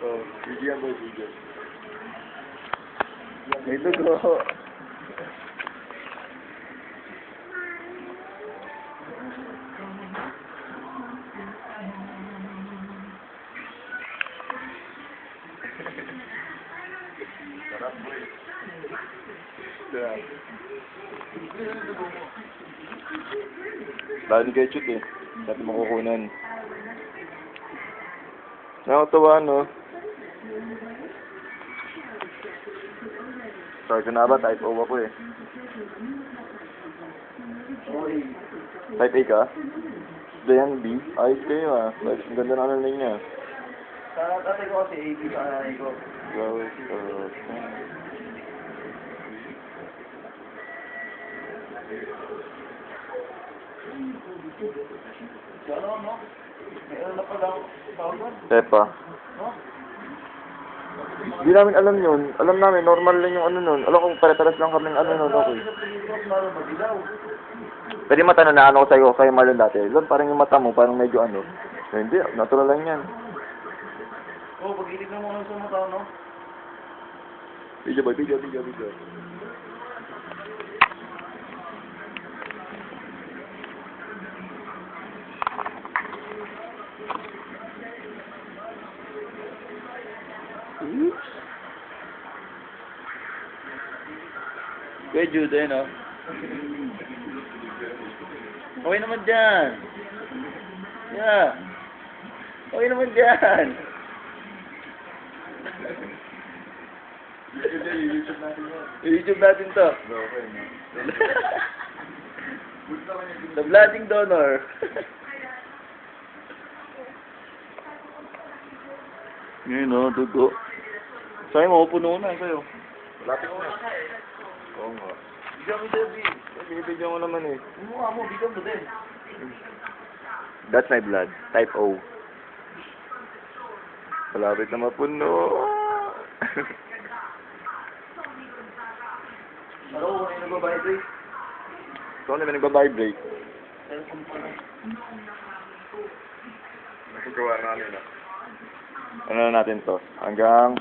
Oh, bigyan mo, bigyan. May dugo. Sarap mo eh. Sarap. Dahil kay Chut eh. Dati makukunan. Nakakatawa, no? Sorry ka na ba? Type O ako eh. Type A ka? Dayan B? Ayos kayo ah. Ang ganda na ano niya. Sa tatay ko kasi AB sa nanay ko. Gawin ko. Ano, no? May ano na pala tawag doon? Tepa. No? Hindi namin alam yun. Alam namin, normal lang yung ano nun. Alam ko, pare-pares lang kami ng ano nun. Okay. Pwede mata na ano ko sa'yo, kay Marlon dati. Lon, parang yung mata mo, parang medyo ano. Hindi, natural lang yan. Oo, pag-ilig na mo sa mata, no? Video. Oops. Kuya Jude, no? Okay naman dyan. Yeah. Okay naman dyan. YouTube natin to. The Blooding Donor. Ngayon o, dugo. Sa'yo, mapupuno na sa'yo. Lapit mo na. Oo nga. Bigyan mo, Debbie. Binibigyan mo naman eh. Yung mukha mo, bigyan mo din. That's my blood. Type O. Malapit na mapuno. Ano ko, kung nagbabibrate? Ito naman nagbabibrate. Cellphone pa na. Nagagawa namin na. Ano na natin to? Hanggang